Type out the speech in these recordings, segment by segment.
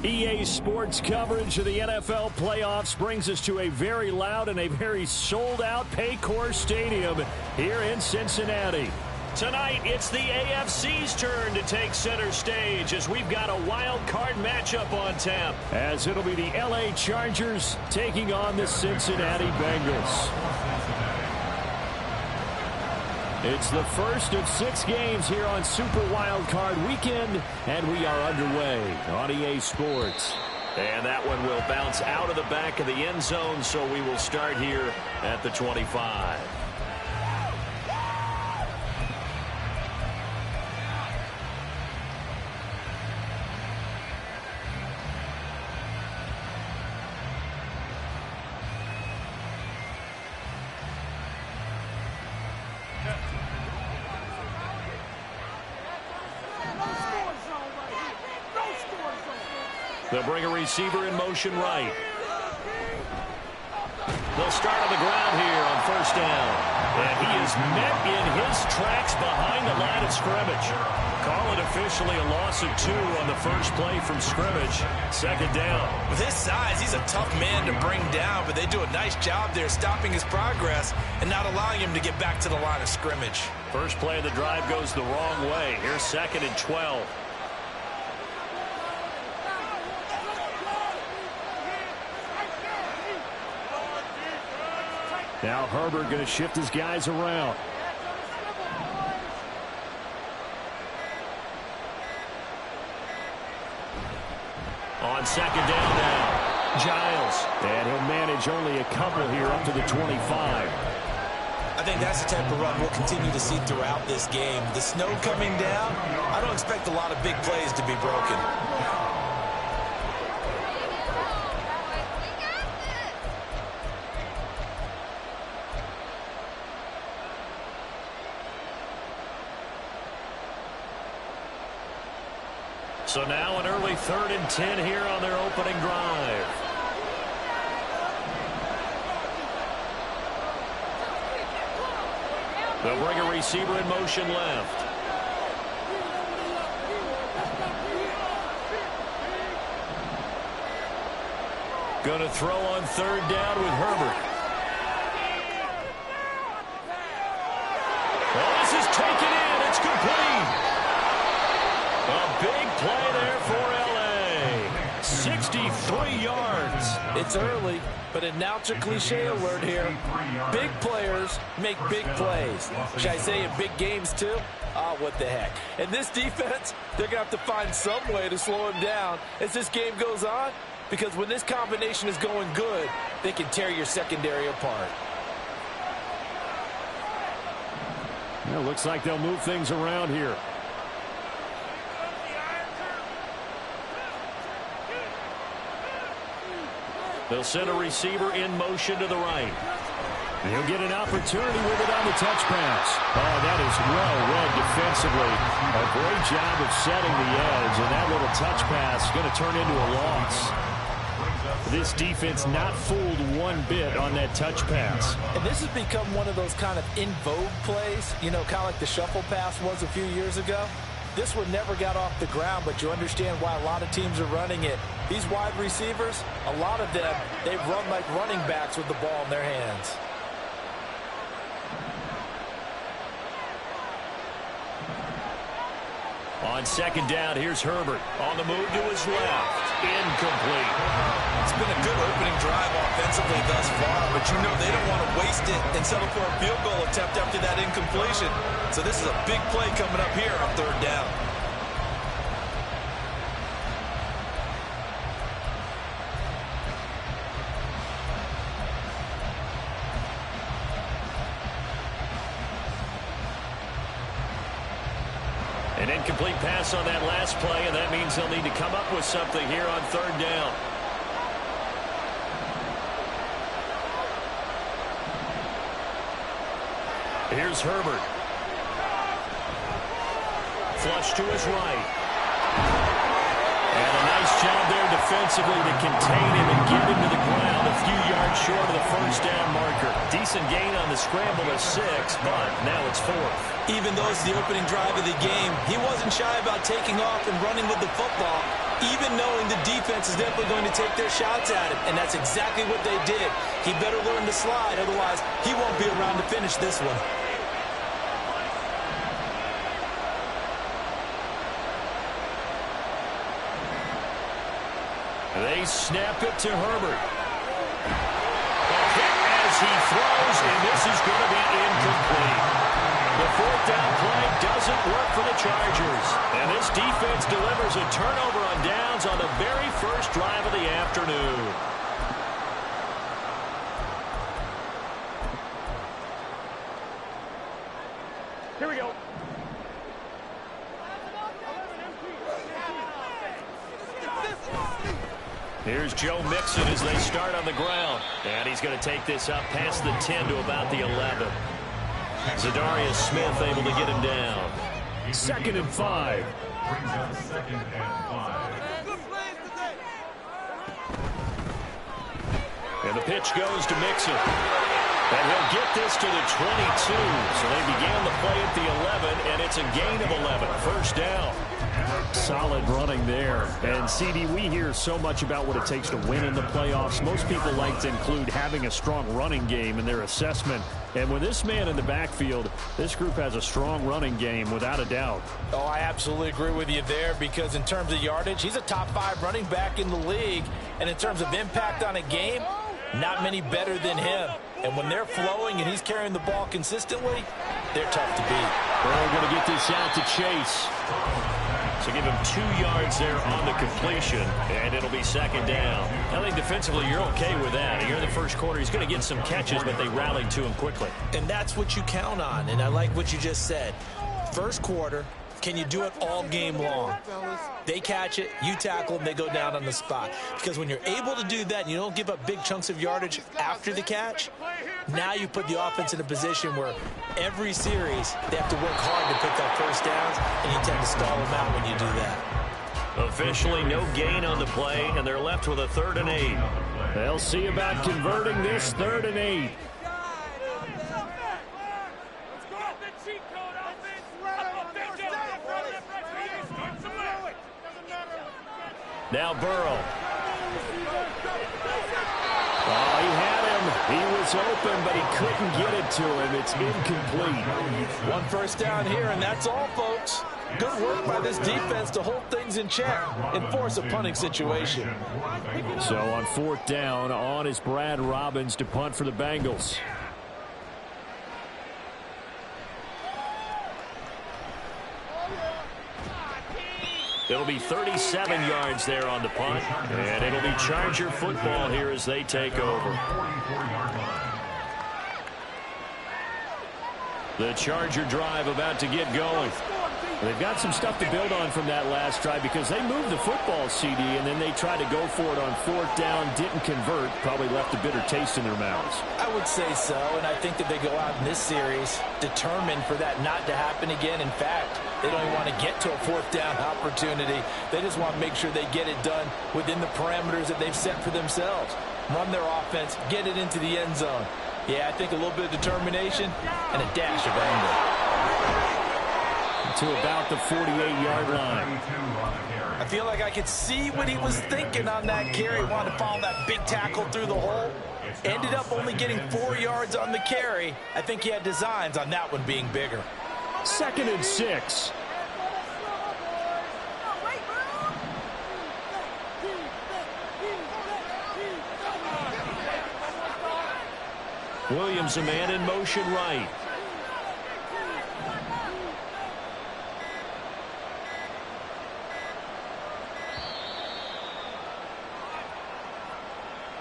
EA Sports coverage of the NFL playoffs brings us to a very loud and a very sold-out Paycor Stadium here in Cincinnati. Tonight, it's the AFC's turn to take center stage as we've got a wild card matchup on tap. As it'll be the LA Chargers taking on the Cincinnati Bengals. It's the first of 6 games here on Super Wildcard Weekend, and we are underway on EA Sports. And that one will bounce out of the back of the end zone, so we will start here at the 25. They'll bring a receiver in motion right. They'll start on the ground here on first down. And he is met in his tracks behind the line of scrimmage. Call it officially a loss of 2 on the first play from scrimmage. Second down. With his size, he's a tough man to bring down, but they do a nice job there stopping his progress and not allowing him to get back to the line of scrimmage. First play of the drive goes the wrong way. Here's 2nd and 12. Now Herbert going to shift his guys around. On second down now, Giles. And he'll manage only a couple here up to the 25. I think that's the type of run we'll continue to see throughout this game. The snow coming down, I don't expect a lot of big plays to be broken. So now an early 3rd and 10 here on their opening drive. They'll bring a receiver in motion left. Going to throw on 3rd down with Herbert. Well, this is taken in. It's complete. A big play there for LA. 63 yards. It's early, but announcer cliche alert here. Big players make big plays. Should I say in big games too? Ah, what the heck. And this defense, they're going to have to find some way to slow him down as this game goes on, because when this combination is going good, they can tear your secondary apart. It looks like they'll move things around here. They'll send a receiver in motion to the right. He'll get an opportunity with it on the touch pass. Oh, that is well read defensively. A great job of setting the edge, and that little touch pass is going to turn into a loss. This defense not fooled one bit on that touch pass. And this has become one of those kind of in vogue plays, you know, kind of like the shuffle pass was a few years ago. This one never got off the ground, but you understand why a lot of teams are running it. These wide receivers, a lot of them, they run like running backs with the ball in their hands. On second down, here's Herbert. On the move to his left. Incomplete. It's been a good opening drive offensively thus far, but you know they don't want to waste it and settle for a field goal attempt after that incompletion. So this is a big play coming up here on 3rd down. An incomplete pass on that last play, and that means they'll need to come up with something here on 3rd down. Here's Herbert. Flush to his right. And a nice job there defensively to contain him and get him to the ground a few yards short of the first down marker. Decent gain on the scramble of 6, but now it's 4th. Even though it's the opening drive of the game, he wasn't shy about taking off and running with the football, even knowing the defense is definitely going to take their shots at him, and that's exactly what they did. He better learn to slide, otherwise he won't be around to finish this one. They snap it to Herbert. A hit as he throws, and this is going to be incomplete. The 4th down play doesn't work for the Chargers. And this defense delivers a turnover on downs on the very first drive of the afternoon. Here we go. Here's Joe Mixon as they start on the ground. And he's going to take this up past the 10 to about the 11. Zadarius Smith able to get him down. 2nd and 5. Brings up 2nd and 5. And the pitch goes to Mixon. And he'll get this to the 22. So they began the play at the 11, and it's a gain of 11. First down. Solid running there. And, CD, we hear so much about what it takes to win in the playoffs. Most people like to include having a strong running game in their assessment. And with this man in the backfield, this group has a strong running game without a doubt. Oh, I absolutely agree with you there, because in terms of yardage, he's a top 5 running back in the league. And in terms of impact on a game, not many better than him. And when they're flowing and he's carrying the ball consistently, they're tough to beat. We're going to get this out to Chase. So give him 2 yards there on the completion, and it'll be 2nd down. I think defensively you're okay with that. Here in the first quarter, he's going to get some catches, but they rallied to him quickly. And that's what you count on, and I like what you just said. First quarter, can you do it all game long? They catch it, you tackle them, they go down on the spot. Because when you're able to do that and you don't give up big chunks of yardage after the catch, now you put the offense in a position where every series they have to work hard to pick up first downs, and you tend to stall them out when you do that. Officially no gain on the play, and they're left with a 3rd and 8. They'll see about converting this 3rd and 8. Now Burrow. Oh, he had him. He was open, but he couldn't get it to him. It's incomplete. 1 first down here, and that's all, folks. Good work by this defense to hold things in check and force a punting situation. So on 4th down, on is Brad Robbins to punt for the Bengals. It'll be 37 yards there on the punt, and it'll be Charger football here as they take over. The Charger drive about to get going. They've got some stuff to build on from that last drive because they moved the football, CD, and then they tried to go for it on 4th down, didn't convert, probably left a bitter taste in their mouths. I would say so, and I think that they go out in this series determined for that not to happen again. In fact, they don't even want to get to a 4th down opportunity. They just want to make sure they get it done within the parameters that they've set for themselves. Run their offense, get it into the end zone. Yeah, I think a little bit of determination and a dash of anger. To about the 48-yard line. I feel like I could see what he was thinking on that carry. Wanted to follow that big tackle through the hole. Ended up only getting 4 yards on the carry. I think he had designs on that one being bigger. 2nd and 6. Williams, a man in motion right.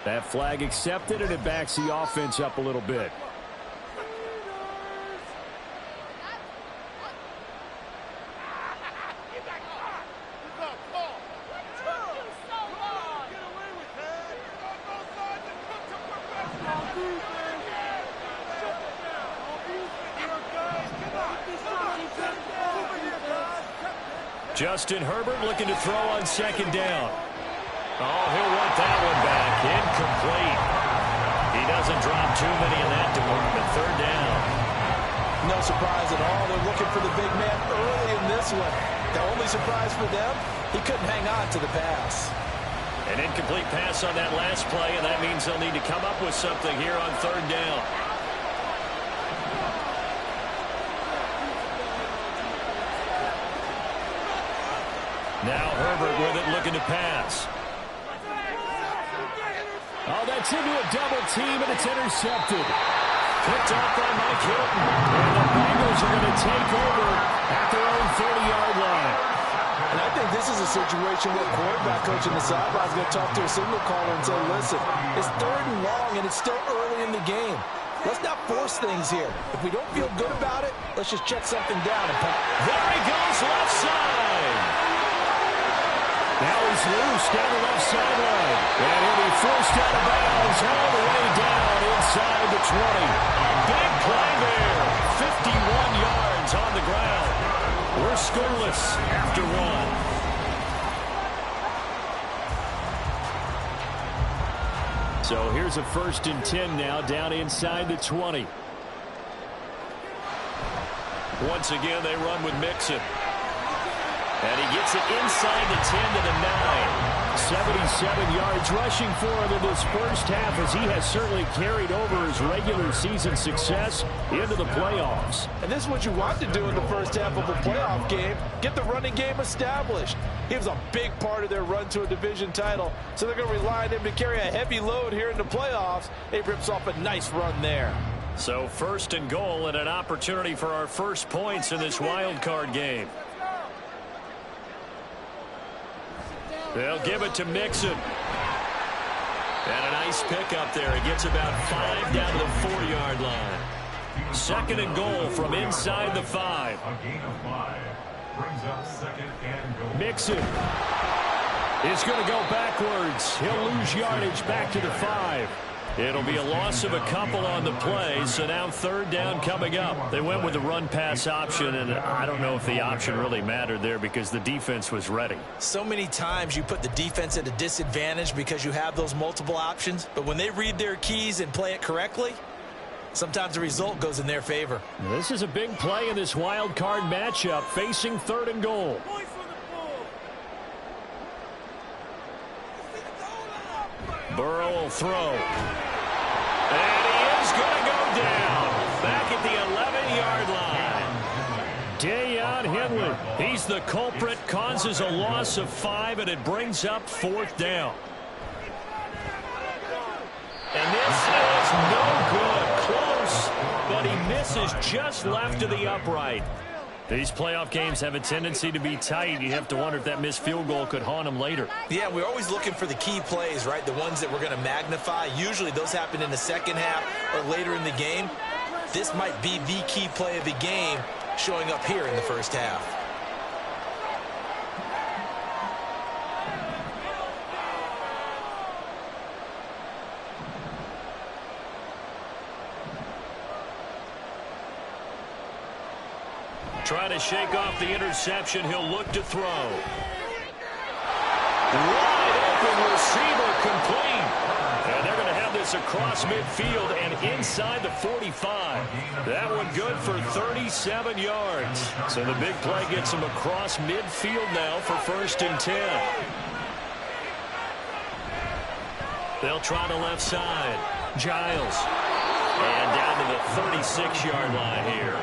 That flag accepted, and it backs the offense up a little bit. Justin Herbert looking to throw on second down. Oh, he'll want that one back. Incomplete. He doesn't drop too many in that department. Third down. No surprise at all. They're looking for the big man early in this one. The only surprise for them, he couldn't hang on to the pass. An incomplete pass on that last play, and that means they'll need to come up with something here on third down. Now Herbert with it, looking to pass. Oh, that's into a double team, and it's intercepted. Picked up by Mike Hilton. And the Bengals are going to take over at their own 30-yard line. And I think this is a situation where quarterback coach in the sideline is going to talk to a signal caller and say, listen, it's third and long, and it's still early in the game. Let's not force things here. If we don't feel good about it, let's just check something down. And there he goes, left side. Now he's loose down the left sideline. And he'll be forced out of bounds all the way down inside the 20. A big play there. 51 yards on the ground. We're scoreless after one. So here's a 1st and 10 now down inside the 20. Once again, they run with Mixon. And he gets it inside the 10 to the 9. 77 yards rushing for him in this first half, as he has certainly carried over his regular season success into the playoffs. And this is what you want to do in the first half of a playoff game. Get the running game established. He was a big part of their run to a division title, so they're going to rely on him to carry a heavy load here in the playoffs. He rips off a nice run there. So 1st and goal, and an opportunity for our first points in this wild card game. They'll give it to Mixon. And a nice pickup there. He gets about 5 down to the 4-yard line. 2nd and goal from inside the 5. A gain of 5 brings up 2nd and goal. Mixon is going to go backwards. He'll lose yardage back to the 5. It'll be a loss of a couple on the play, so now 3rd down coming up. They went with the run-pass option, and I don't know if the option really mattered there because the defense was ready. So many times you put the defense at a disadvantage because you have those multiple options, but when they read their keys and play it correctly, sometimes the result goes in their favor. This is a big play in this wild card matchup, facing 3rd and goal. Burrow will throw. And he is going to go down. Back at the 11-yard line. Deion Henley. He's the culprit. Causes a loss of 5, and it brings up 4th down. And this is no good. Close, but he misses just left of the upright. These playoff games have a tendency to be tight. You have to wonder if that missed field goal could haunt him later. Yeah, we're always looking for the key plays, right? The ones that we're going to magnify. Usually those happen in the second half or later in the game. This might be the key play of the game showing up here in the first half. Trying to shake off the interception. He'll look to throw. Wide open receiver, complete. And they're going to have this across midfield and inside the 45. That one good for 37 yards. So the big play gets him across midfield now for 1st and 10. They'll try the left side. Giles. And down to the 36-yard line here.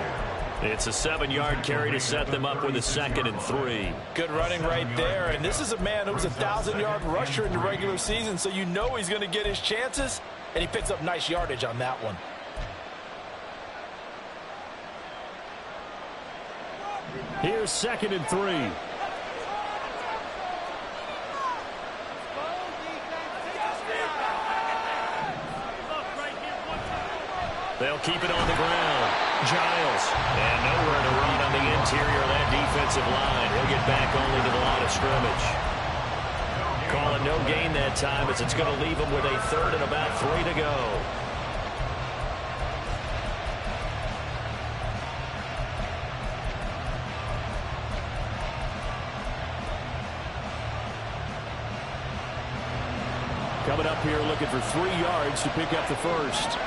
It's a 7-yard carry to set them up with a 2nd and 3. Good running right there. And this is a man who was a 1,000-yard rusher in the regular season, so you know he's going to get his chances, and he picks up nice yardage on that one. Here's 2nd and 3. They'll keep it on the ground. Giles. And nowhere to run on the interior of that defensive line. He'll get back only to the line of scrimmage. Calling no gain that time, as it's going to leave him with a 3rd and about 3 to go. Coming up here looking for 3 yards to pick up the first.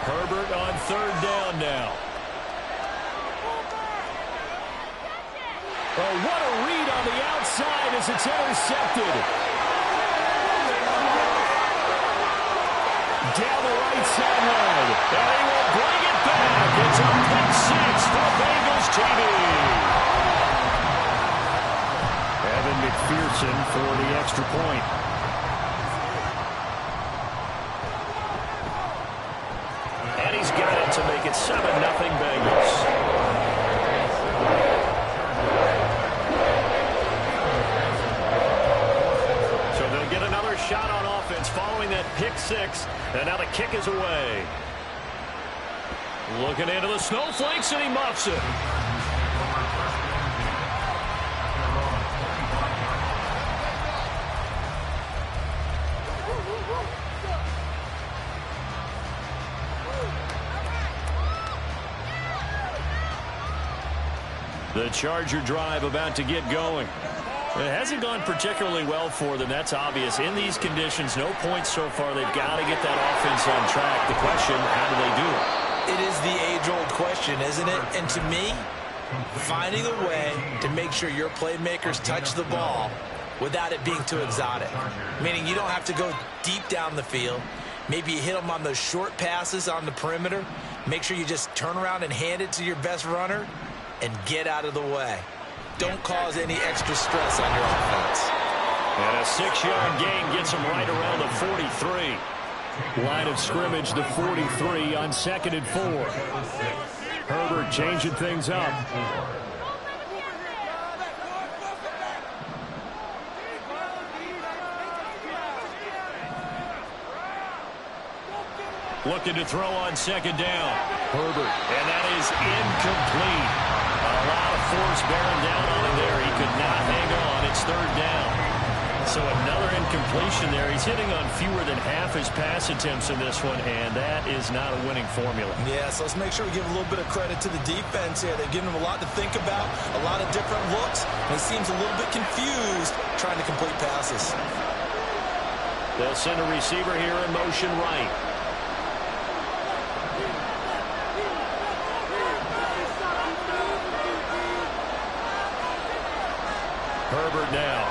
Herbert on 3rd down now. Oh, what a read on the outside as it's intercepted. Down the right sideline. And he will bring it back. It's a pick 6 for Bengals TV. Evan McPherson for the extra point. And he's got it to make it 7-0 Bengals. Shot on offense following that pick 6, and now the kick is away. Looking into the snowflakes, and he muffs it. The Charger drive about to get going. It hasn't gone particularly well for them. That's obvious. In these conditions, no points so far. They've got to get that offense on track. The question, how do they do it? It is the age-old question, isn't it? And to me, finding a way to make sure your playmakers touch the ball without it being too exotic. Meaning you don't have to go deep down the field. Maybe you hit them on those short passes on the perimeter. Make sure you just turn around and hand it to your best runner and get out of the way. Don't cause any extra stress on your offense. And a 6-yard gain gets him right around the 43. Line of scrimmage, the 43 on 2nd and 4. Herbert changing things up. Looking to throw on 2nd down. Herbert. And that is incomplete. A lot of force bearing down on him there. He could not hang on. It's 3rd down. So another incompletion there. He's hitting on fewer than half his pass attempts in this one, and that is not a winning formula. Yeah, so let's make sure we give a little bit of credit to the defense here. They've given him a lot to think about, a lot of different looks, and he seems a little bit confused trying to complete passes. They'll send a receiver here in motion right. Herbert now.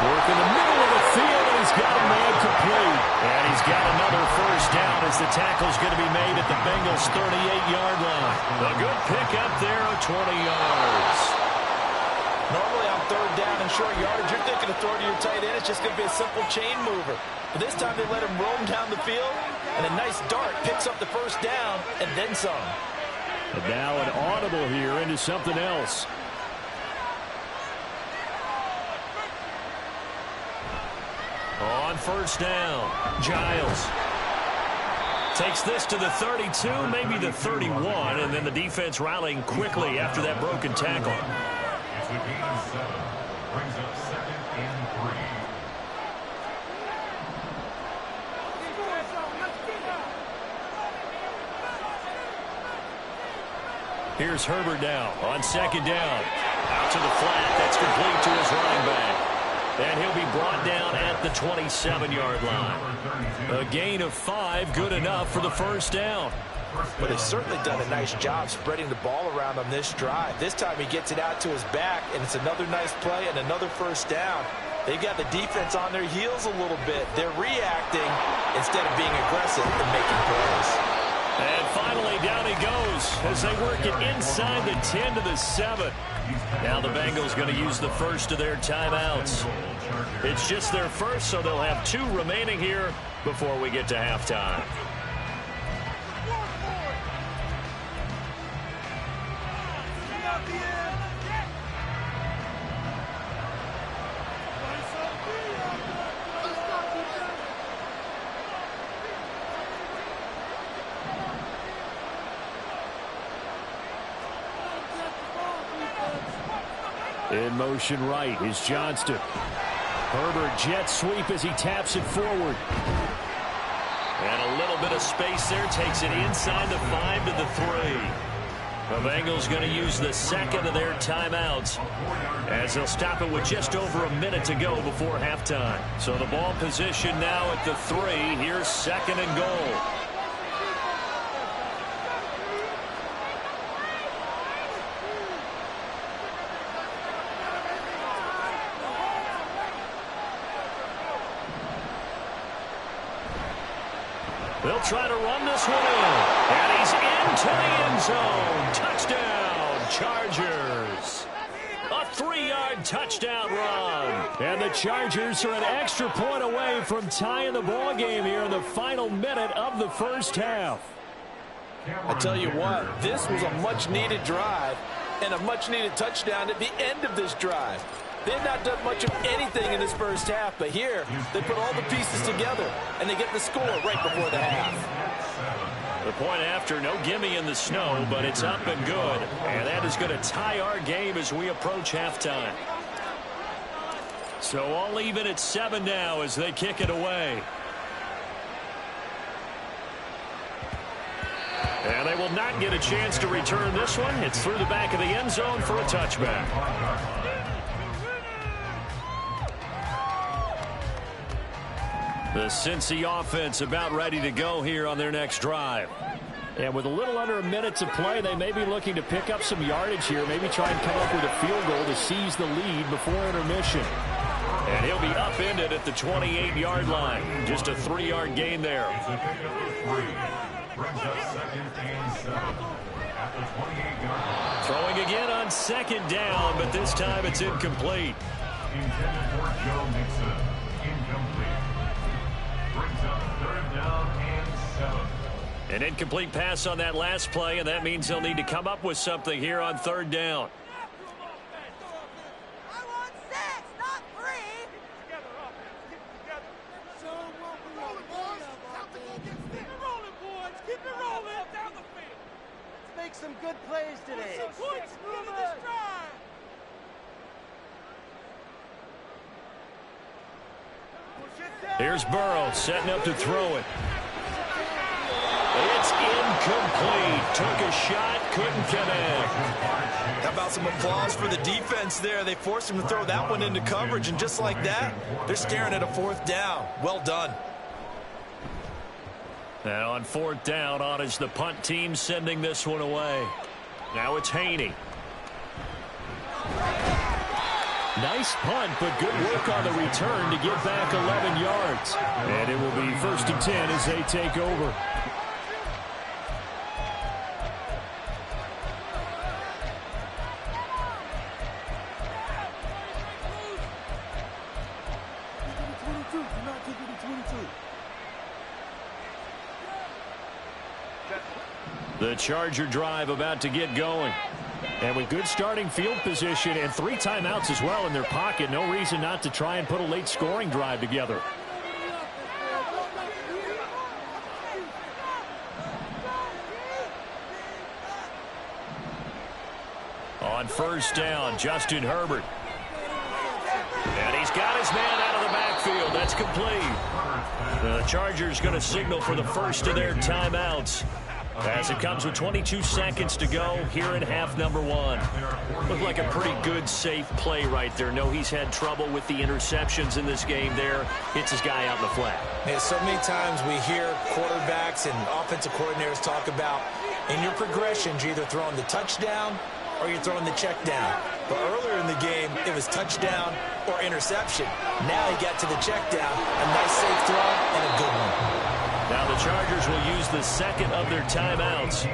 Work in the middle of the field, and he's got a man complete. And he's got another 1st down as the tackle's going to be made at the Bengals' 38-yard line. A good pick up there of 20 yards. Normally on 3rd down and short yardage, you're thinking of throw to your tight end. It's just going to be a simple chain mover. But this time they let him roam down the field, and a nice dart picks up the 1st down and then some. And now an audible here into something else. On 1st down, Giles takes this to the 32, maybe the 31, and then the defense rallying quickly after that broken tackle. It's a gain of 7. Brings up 2nd and 3. Here's Herbert now on 2nd down. Out to the flat. That's complete to his running back. And he'll be brought down at the 27-yard line. A gain of 5, good enough for the 1st down. But they've certainly done a nice job spreading the ball around on this drive. This time he gets it out to his back, and it's another nice play and another 1st down. They've got the defense on their heels a little bit. They're reacting instead of being aggressive and making plays. And finally, down he goes as they work it inside the 10 to the 7. Now the Bengals going to use the first of their timeouts. It's just their first, so they'll have 2 remaining here before we get to halftime. In motion right is Johnston. Herbert jet sweep as he taps it forward. And a little bit of space there. Takes it inside the 5 to the 3. The Bengals going to use the second of their timeouts as they'll stop it with just over a minute to go before halftime. So the ball position now at the 3. Here's second and goal. They'll try to run this one in. And he's into the end zone. Touchdown, Chargers. A 3-yard touchdown run. And the Chargers are an extra point away from tying the ball game here in the final minute of the first half. I tell you what, this was a much-needed drive and a much-needed touchdown at the end of this drive. They had not done much of anything in this first half, but here they put all the pieces together, and they get the score right before the half. The point after, no gimme in the snow, but it's up and good. And that is going to tie our game as we approach halftime. So all even at 7 now as they kick it away. And they will not get a chance to return this one. It's through the back of the end zone for a touchback. The Cincy offense about ready to go here on their next drive. And with a little under a minute to play, they may be looking to pick up some yardage here. Maybe try and come up with a field goal to seize the lead before intermission. And he'll be upended at the 28-yard line. Just a 3-yard gain there. Throwing again on second down, but this time it's incomplete. Intended for Joe Mixon. Incomplete. Brings up 3rd down and 7. An incomplete pass on that last play, and that means they'll need to come up with something here on 3rd down. I want 6, not 3. Keep it rolling down the field. Let's make some good plays today. Some points into this drive. Here's Burrow setting up to throw it. It's incomplete. Took a shot, couldn't connect. How about some applause for the defense there? They forced him to throw that one into coverage, and just like that, they're staring at a 4th down. Well done. And on 4th down, on is the punt team sending this one away. Now it's Haney. Nice punt, but good work on the return to get back 11 yards. And it will be 1st and 10 as they take over. The Charger drive about to get going. And with good starting field position and 3 timeouts as well in their pocket, no reason not to try and put a late scoring drive together. On 1st down, Justin Herbert. And he's got his man out of the backfield. That's complete. The Chargers going to signal for the first of their timeouts as it comes with 22 seconds to go here in half number 1. Looked like a pretty good, safe play right there. No, he's had trouble with the interceptions in this game there. Hits his guy out in the flat. Man, so many times we hear quarterbacks and offensive coordinators talk about in your progressions, you're either throwing the touchdown or you're throwing the check down. But earlier in the game, it was touchdown or interception. Now he got to the check down, a nice safe throw and a good one. Now the Chargers will use the second of their timeouts.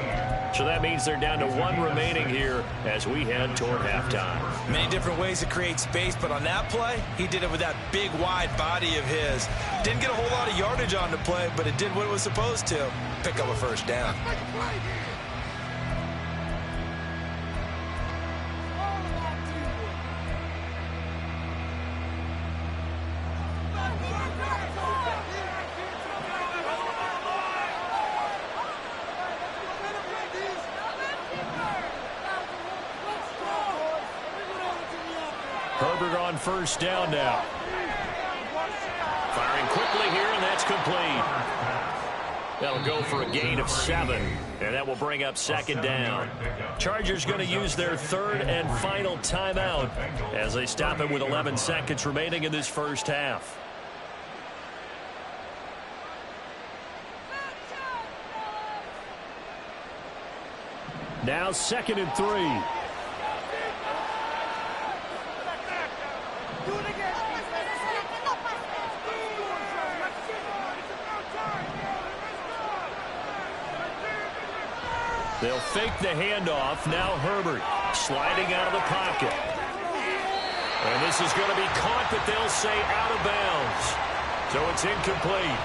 So that means they're down to 1 remaining here as we head toward halftime. Many different ways to create space, but on that play, he did it with that big, wide body of his. Didn't get a whole lot of yardage on the play, but it did what it was supposed to. Pick up a 1st down. Herbert on 1st down now. Firing quickly here, and that's complete. That'll go for a gain of 7, and that will bring up second down. Chargers going to use their third and final timeout as they stop it with 11 seconds remaining in this first half. Now 2nd and 3. They'll fake the handoff. Now Herbert sliding out of the pocket. And this is going to be caught, but they'll say out of bounds. So it's incomplete.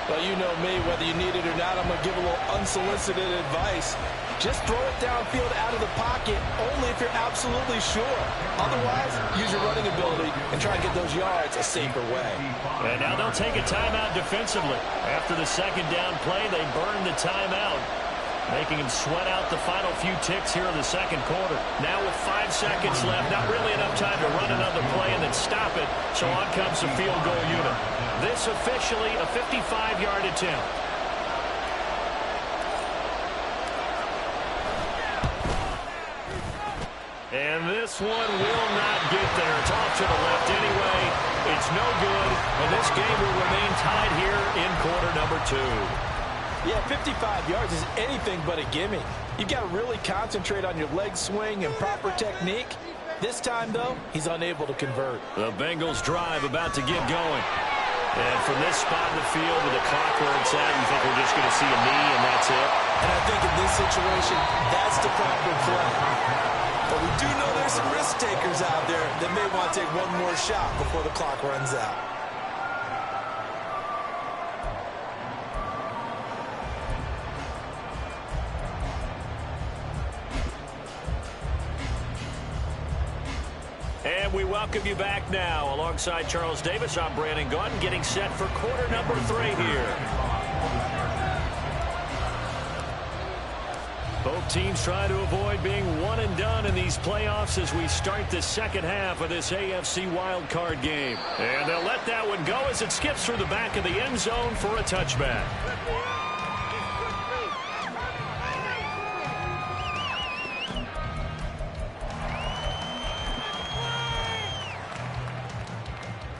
Well, you know me, whether you need it or not, I'm going to give a little unsolicited advice. Just throw it downfield out of the pocket only if you're absolutely sure. Otherwise, use your running ability and try and get those yards a safer way. And now they'll take a timeout defensively. After the second down play, they burn the timeout, making him sweat out the final few ticks here in the second quarter. Now with 5 seconds left, not really enough time to run another play and then stop it, so on comes the field goal unit. This officially a 55-yard attempt. And this one will not get there. It's off to the left anyway. It's no good, and this game will remain tied here in quarter number 2. Yeah, 55 yards is anything but a gimme. You've got to really concentrate on your leg swing and proper technique. This time, though, he's unable to convert. The Bengals drive about to get going. And from this spot in the field with the clock where it's at, you think we're just going to see a knee and that's it? And I think in this situation, that's the proper play. But we do know there's some risk takers out there that may want to take one more shot before the clock runs out. And we welcome you back now. Alongside Charles Davis, I'm Brandon Gaudin, getting set for quarter number 3 here. Both teams trying to avoid being one and done in these playoffs as we start the second half of this AFC Wildcard game. And they'll let that one go as it skips through the back of the end zone for a touchback.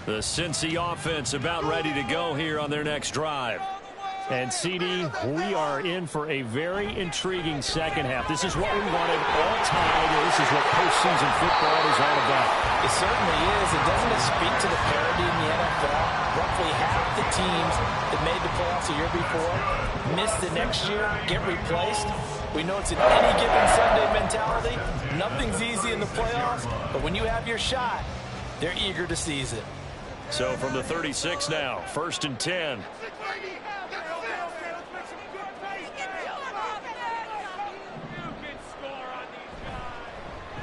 The Cincy offense about ready to go here on their next drive. And, CD, we are in for a very intriguing second half. This is what we wanted all time. This is what postseason football is all about. It certainly is. And doesn't it speak to the parity in the NFL? Roughly half the teams that made the playoffs a year before miss the next year, get replaced. We know it's an any given Sunday mentality. Nothing's easy in the playoffs, but when you have your shot, they're eager to seize it. So from the 36 now, 1st and 10.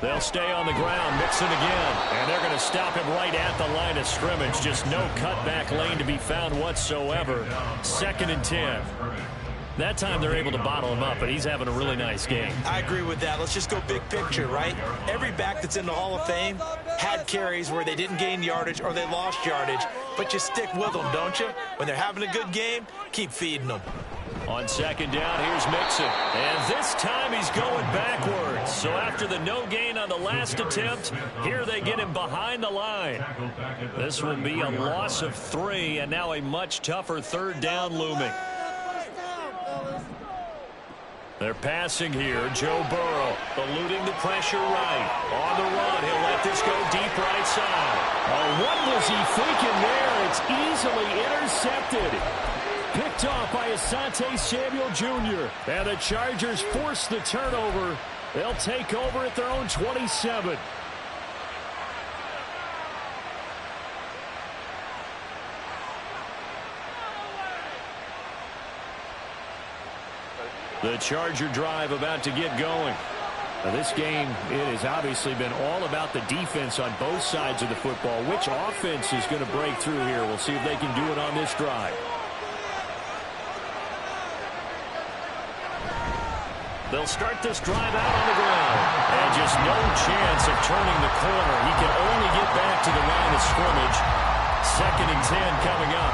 They'll stay on the ground, Mixon again, and they're going to stop him right at the line of scrimmage. Just no cutback lane to be found whatsoever. 2nd and 10. That time they're able to bottle him up, but he's having a really nice game. I agree with that. Let's just go big picture, right? Every back that's in the Hall of Fame had carries where they didn't gain yardage or they lost yardage, but you stick with them, don't you? When they're having a good game, keep feeding them. On 2nd down, here's Mixon. And this time he's going backwards. So after the no gain on the last attempt, here they get him behind the line. This will be a loss of 3, and now a much tougher 3rd down looming. They're passing here. Joe Burrow eluding the pressure right. On the run, he'll let this go deep right side. Oh, what was he thinking there? It's easily intercepted. Picked off by Asante Samuel Jr. And the Chargers force the turnover. They'll take over at their own 27. The Charger drive about to get going. Now this game, it has obviously been all about the defense on both sides of the football. Which offense is going to break through here? We'll see if they can do it on this drive. They'll start this drive out on the ground. And just no chance of turning the corner. He can only get back to the line of scrimmage. 2nd and 10 coming up.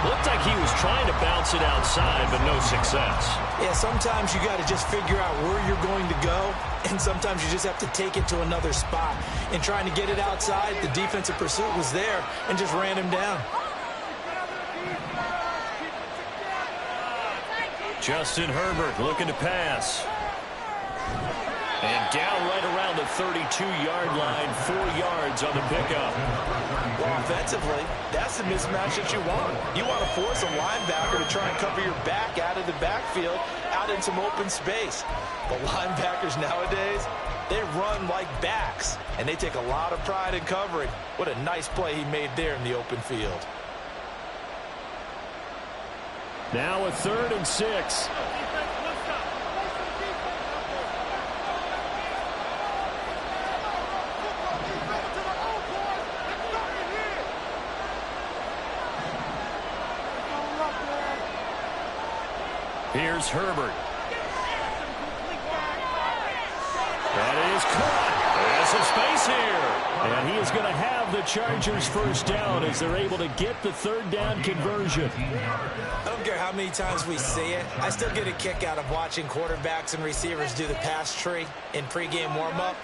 Looked like like he was trying to bounce it outside, but no success. Yeah, sometimes you got to just figure out where you're going to go, and sometimes you just have to take it to another spot. And trying to get it outside, the defensive pursuit was there and just ran him down. Justin Herbert looking to pass. And down right around the 32-yard line, 4 yards on the pickup. Well, offensively, that's the mismatch that you want. You want to force a linebacker to try and cover your back out of the backfield, out in some open space. But linebackers nowadays, they run like backs, and they take a lot of pride in covering. What a nice play he made there in the open field. Now a 3rd and 6. Here's Herbert. That is caught. There's some space here. And he is going to have the Chargers first down as they're able to get the 3rd down conversion. I don't care how many times we see it. I still get a kick out of watching quarterbacks and receivers do the pass tree in pregame warm-up.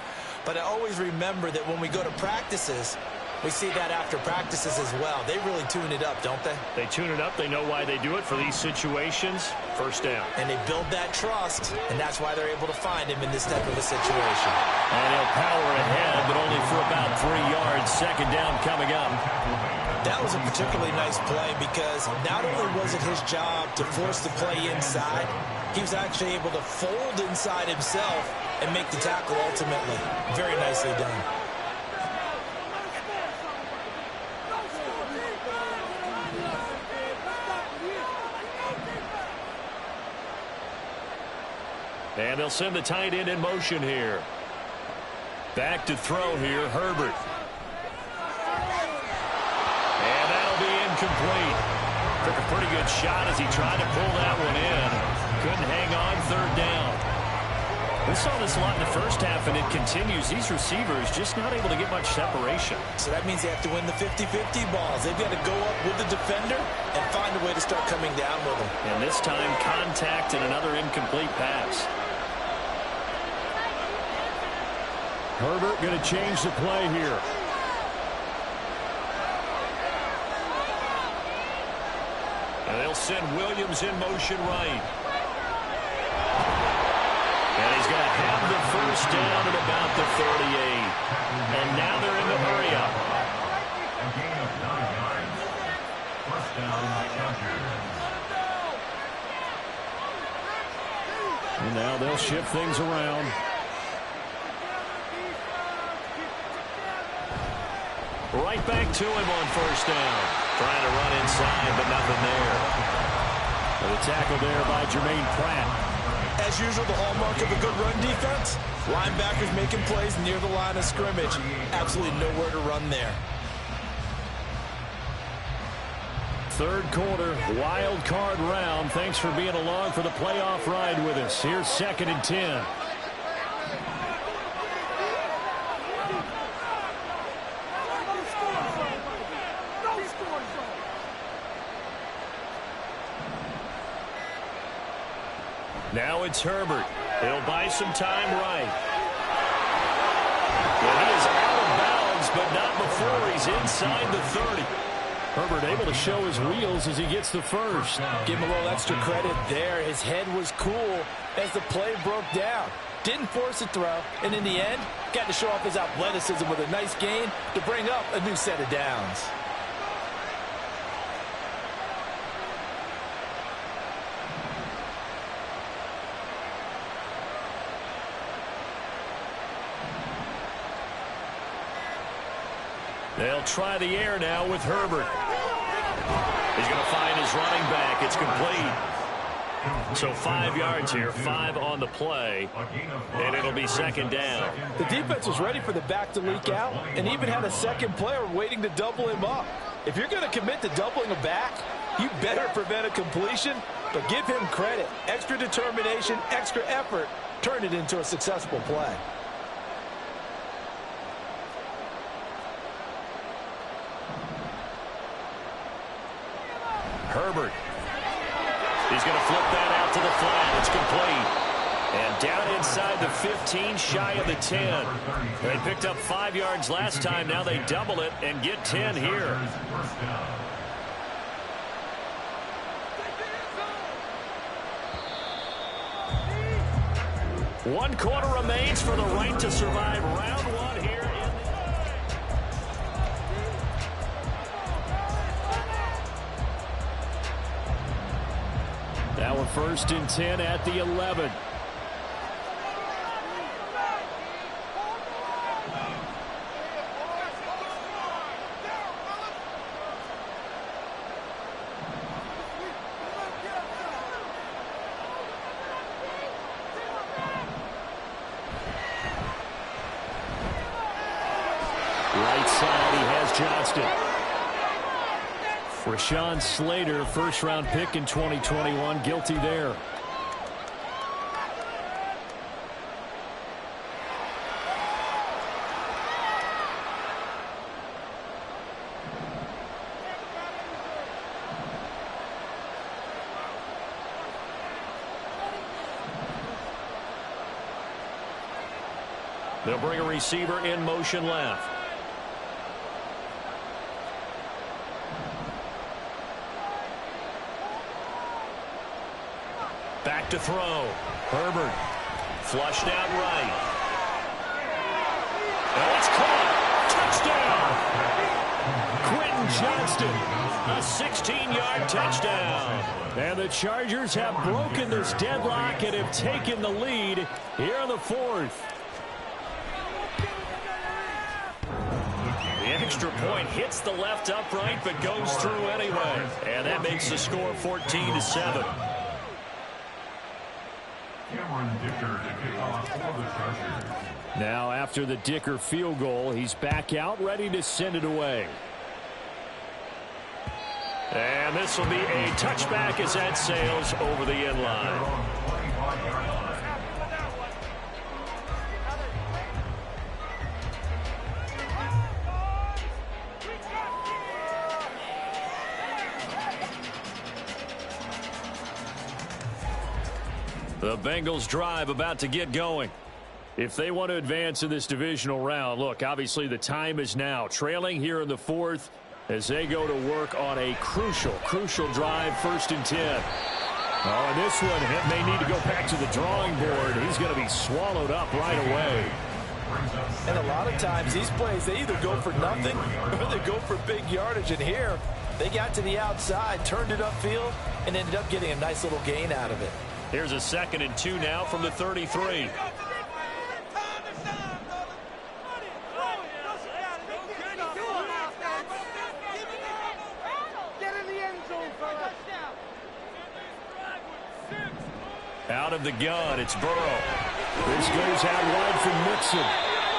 But I always remember that when we go to practices, we see that after practices as well. They really tune it up, don't they? They tune it up. They know why they do it for these situations. First down. And they build that trust, and that's why they're able to find him in this type of a situation. And he'll power ahead, but only for about 3 yards. 2nd down coming up. That was a particularly nice play because not only was it his job to force the play inside, he was actually able to fold inside himself and make the tackle ultimately. Very nicely done. And they'll send the tight end in motion here. Back to throw here, Herbert. And that'll be incomplete. Took a pretty good shot as he tried to pull that one in. Couldn't hang on, 3rd down. We saw this a lot in the first half, and it continues. These receivers just not able to get much separation. So that means they have to win the 50-50 balls. They've got to go up with the defender and find a way to start coming down with him. And this time, contact and another incomplete pass. Herbert going to change the play here. And they'll send Williams in motion right. And he's going to have the first down at about the 38. And now they're in the hurry up. A gain of 9 yards. First down, Chargers. And now they'll shift things around. Right back to him on 1st down. Trying to run inside, but nothing there. And the tackle there by Jermaine Pratt. As usual, the hallmark of a good run defense, linebackers making plays near the line of scrimmage. Absolutely nowhere to run there. 3rd quarter, wild card round. Thanks for being along for the playoff ride with us. Here's 2nd and 10. Now it's Herbert. He'll buy some time right. Well, he is out of bounds, but not before he's inside the 30. Herbert able to show his wheels as he gets the first. Give him a little extra credit there. His head was cool as the play broke down. Didn't force a throw, and in the end, got to show off his athleticism with a nice gain to bring up a new set of downs. They'll try the air now with Herbert. He's going to find his running back. It's complete. So 5 yards here, 5 on the play, and it'll be 2nd down. The defense was ready for the back to leak out and even had a second player waiting to double him up. If you're going to commit to doubling a back, you better prevent a completion, but give him credit. Extra determination, extra effort, turn it into a successful play. Herbert. He's going to flip that out to the flat. It's complete. And down inside the 15, shy of the 10. They picked up 5 yards last time. Now they double it and get 10 here. One quarter remains for the right to survive round one here. Now a 1st and 10 at the 11. Right side, he has Johnston. Rashawn Slater, first-round pick in 2021, guilty there. They'll bring a receiver in motion left. Back to throw. Herbert. Flushed out right. And it's caught. Touchdown. Quentin Johnston. A 16-yard touchdown. And the Chargers have broken this deadlock and have taken the lead here in the 4th. The extra point hits the left upright but goes through anyway. And that makes the score 14-7. Now after the Dicker field goal, he's back out ready to send it away. And this will be a touchback as that sails over the end line. The Bengals drive about to get going. If they want to advance in this divisional round, look, obviously the time is now. Trailing here in the 4th as they go to work on a crucial drive, 1st and 10. Oh, and this one may need to go back to the drawing board. He's going to be swallowed up right away. And a lot of times these plays, they either go for nothing or they go for big yardage. And here, they got to the outside, turned it upfield, and ended up getting a nice little gain out of it. Here's a 2nd and 2 now from the 33. Out of the gun, it's Burrow. This goes out wide from Mixon.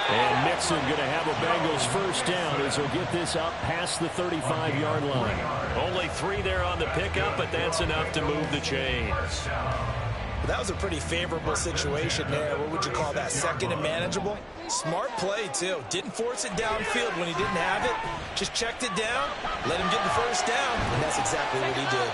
And Mixon going to have a Bengals 1st down as he'll get this up past the 35-yard line. Only 3 there on the pickup, but that's enough to move the chains. That was a pretty favorable situation there. What would you call that? 2nd and manageable? Smart play, too. Didn't force it downfield when he didn't have it. Just checked it down, let him get the 1st down, and that's exactly what he did.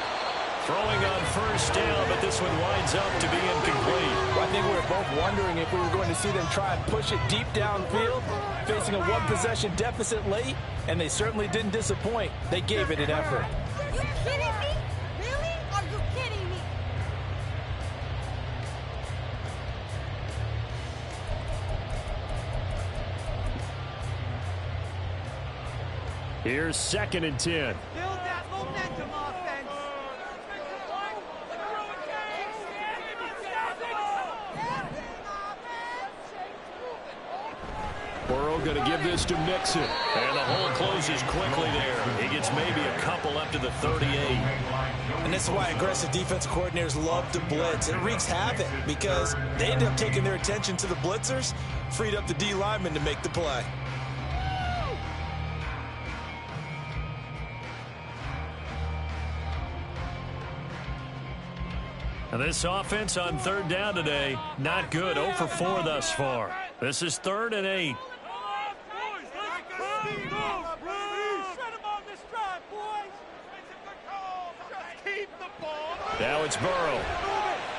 Throwing on 1st down, but this one winds up to be incomplete. Well, I think we were both wondering if we were going to see them try and push it deep downfield, facing a 1-possession deficit late, and they certainly didn't disappoint. They gave it an effort. Are you kidding me? Really? Are you kidding me? Here's 2nd and 10. Build that momentum offense. Burrow going to give this to Mixon. And the hole closes quickly there. He gets maybe a couple up to the 38. And this is why aggressive defensive coordinators love to blitz. It wreaks havoc because they end up taking their attention to the blitzers, freed up the D lineman to make the play. And this offense on 3rd down today, not good. 0 for 4 thus far. This is 3rd and 8. Now it's Burrow.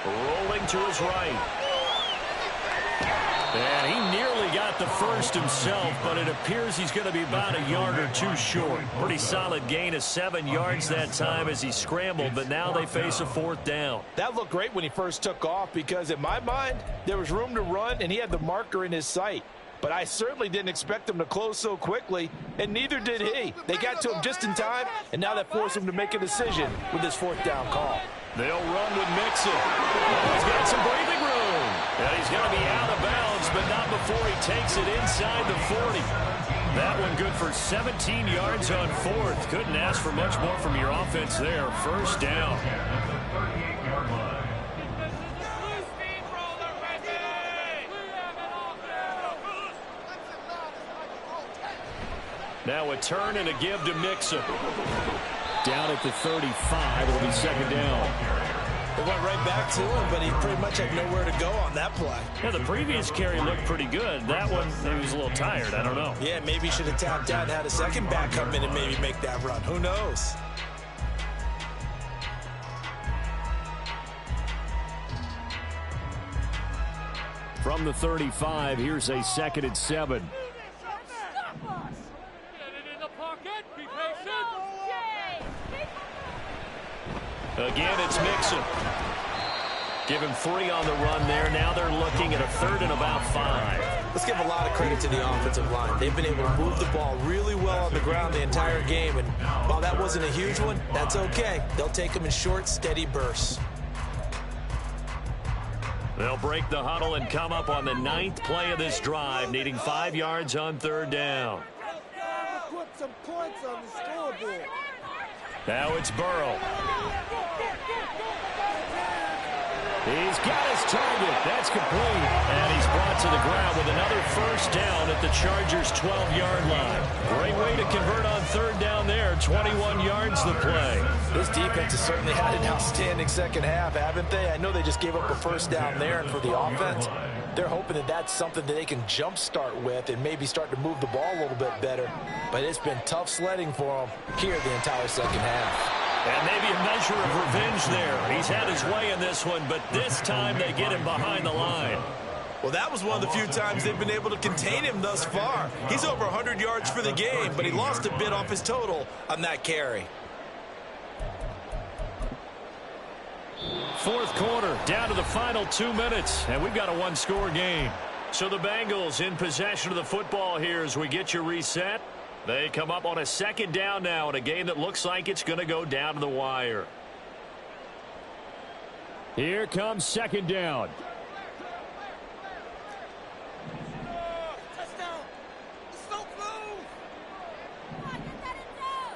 Rolling to his right. And he nearly got the first himself, but it appears he's going to be about a yard or two short. Pretty solid gain of 7 yards that time as he scrambled, but now they face a 4th down. That looked great when he first took off because, in my mind, there was room to run, and he had the marker in his sight. But I certainly didn't expect him to close so quickly, and neither did he. They got to him just in time, and now that forced him to make a decision with his 4th down call. They'll run with Mixon. Oh, he's got some breathing room. And he's going to be out of bounds, but not before he takes it inside the 40. That one good for 17 yards on 4th. Couldn't ask for much more from your offense there. 1st down. Now a turn and a give to Mixon. Down at the 35, it'll be 2nd down. It went right back to him, but he pretty much had nowhere to go on that play. Yeah, the previous carry looked pretty good. That one, he was a little tired. I don't know. Yeah, maybe he should have tapped out and had a second back come in and maybe make that run. Who knows? From the 35, here's a 2nd and 7. Again, it's Mixon. Give him 3 on the run there. Now they're looking at a 3rd and about 5. Let's give a lot of credit to the offensive line. They've been able to move the ball really well on the ground the entire game. And while that wasn't a huge one, that's okay. They'll take them in short, steady bursts. They'll break the huddle and come up on the 9th play of this drive, needing 5 yards on 3rd down. Put some points on the scoreboard. Now it's Burrow. He's got his target. That's complete. And he's brought to the ground with another 1st down at the Chargers' 12-yard line. Great way to convert on 3rd down there. 21 yards the play. This defense has certainly had an outstanding second half, haven't they? I know they just gave up a 1st down there, and for the offense, they're hoping that that's something that they can jumpstart with and maybe start to move the ball a little bit better. But it's been tough sledding for them here the entire second half. And maybe a measure of revenge there. He's had his way in this one, but this time they get him behind the line. Well, that was one of the few times they've been able to contain him thus far. He's over 100 yards for the game, but he lost a bit off his total on that carry. 4th quarter, down to the final 2 minutes, and we've got a 1-score game. So the Bengals in possession of the football here as we get you reset. They come up on a 2nd down now in a game that looks like it's going to go down to the wire. Here comes 2nd down. Touchdown. It's so close. Come on, get that in zone.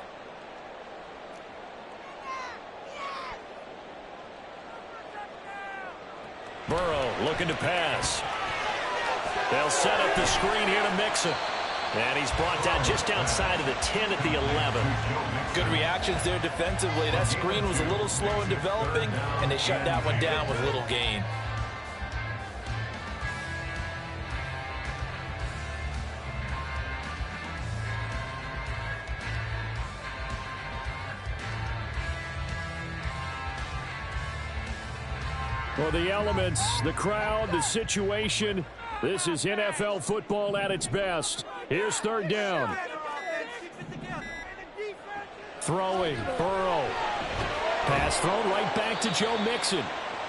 Yes. Burrow looking to pass. They'll set up the screen here to Mixon. And he's brought down just outside of the 10 at the 11. Good reactions there defensively. That screen was a little slow in developing, and they shut that one down with little gain. Well, the elements, the crowd, the situation, this is NFL football at its best. Here's 3rd down. Throwing, Burrow. Pass thrown right back to Joe Mixon.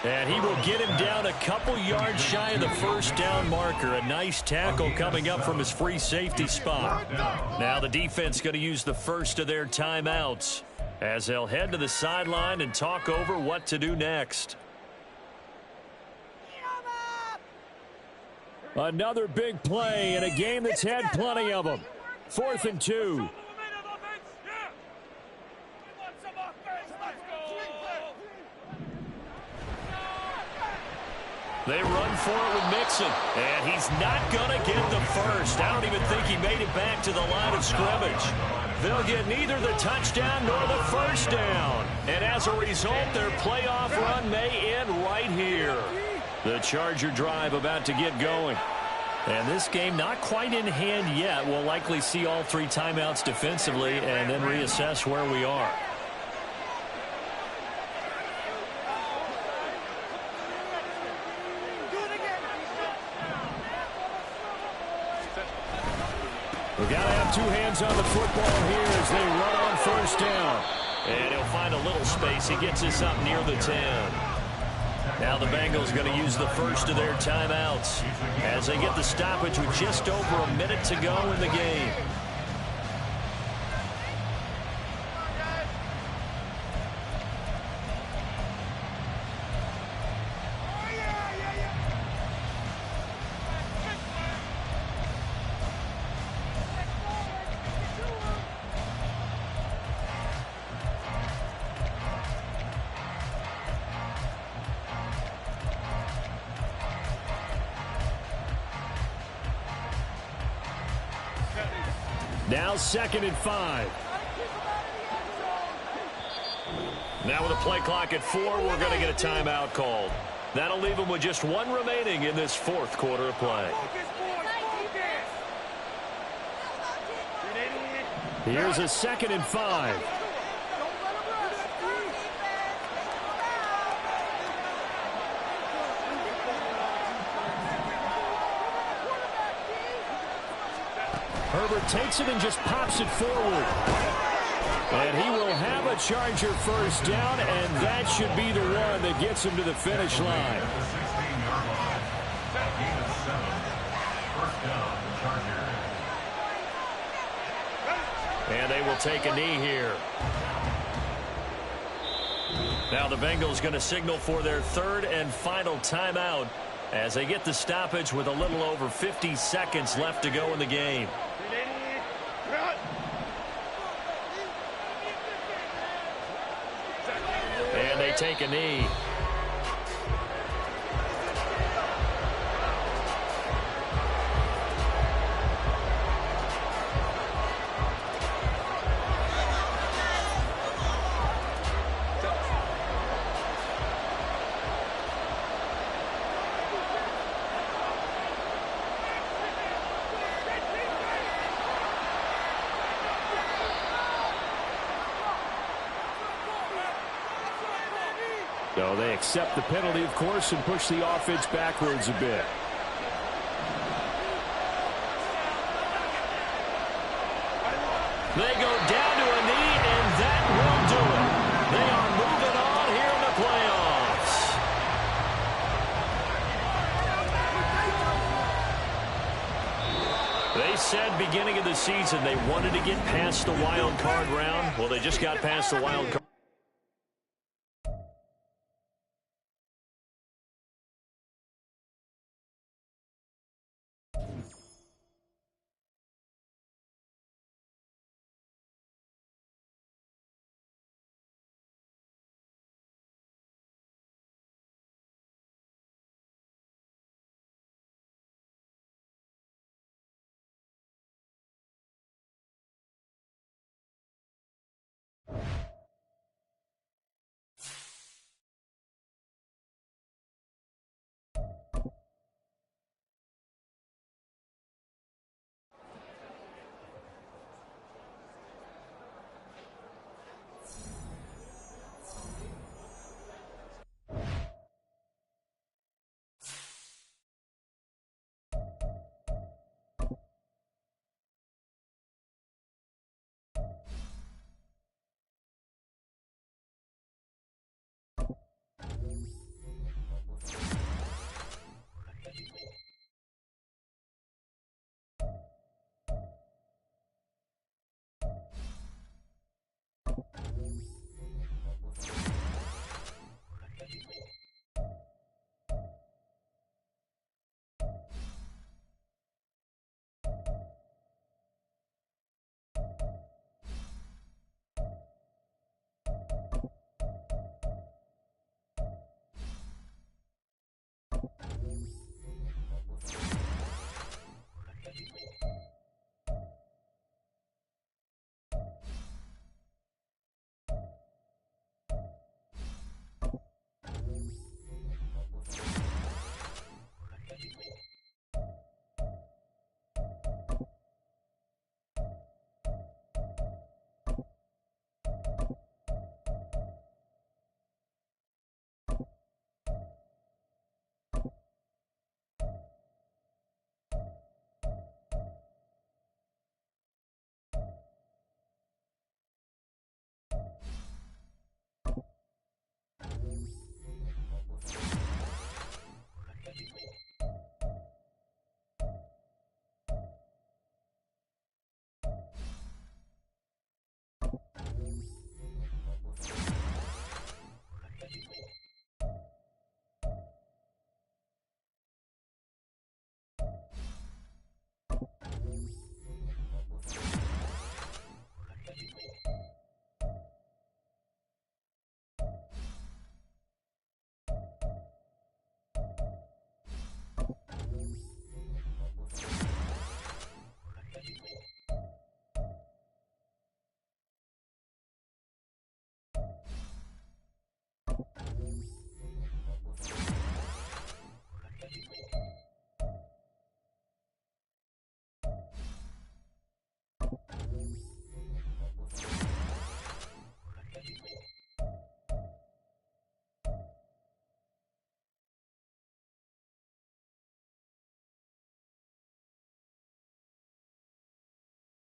And he will get him down a couple yards shy of the 1st down marker. A nice tackle coming up from his free safety spot. Now the defense going to use the first of their timeouts as they'll head to the sideline and talk over what to do next. Another big play in a game that's had plenty of them. 4th and 2. They run for it with Mixon, and he's not going to get the first. I don't even think he made it back to the line of scrimmage. They'll get neither the touchdown nor the 1st down. And as a result, their playoff run may end right here. The Charger drive about to get going. And this game not quite in hand yet. We'll likely see all 3 timeouts defensively and then reassess where we are. Got to have two hands on the football here as they run on first down. And he'll find a little space. He gets us up near the 10. Now the Bengals going to use the first of their timeouts as they get the stoppage with just over a minute to go in the game. Now 2nd and 5. Now with a play clock at 4, we're going to get a timeout called. That'll leave them with just one remaining in this fourth quarter of play. Here's a 2nd and 5. Herbert takes it and just pops it forward. And he will have a Charger first down, and that should be the one that gets him to the finish line. And they will take a knee here. Now the Bengals going to signal for their third and final timeout as they get the stoppage with a little over 50 seconds left to go in the game. And they take a knee. So they accept the penalty, of course, and push the offense backwards a bit. They go down to a knee, and that will do it. They are moving on here in the playoffs. They said beginning of the season they wanted to get past the wild card round. Well, they just got past the wild card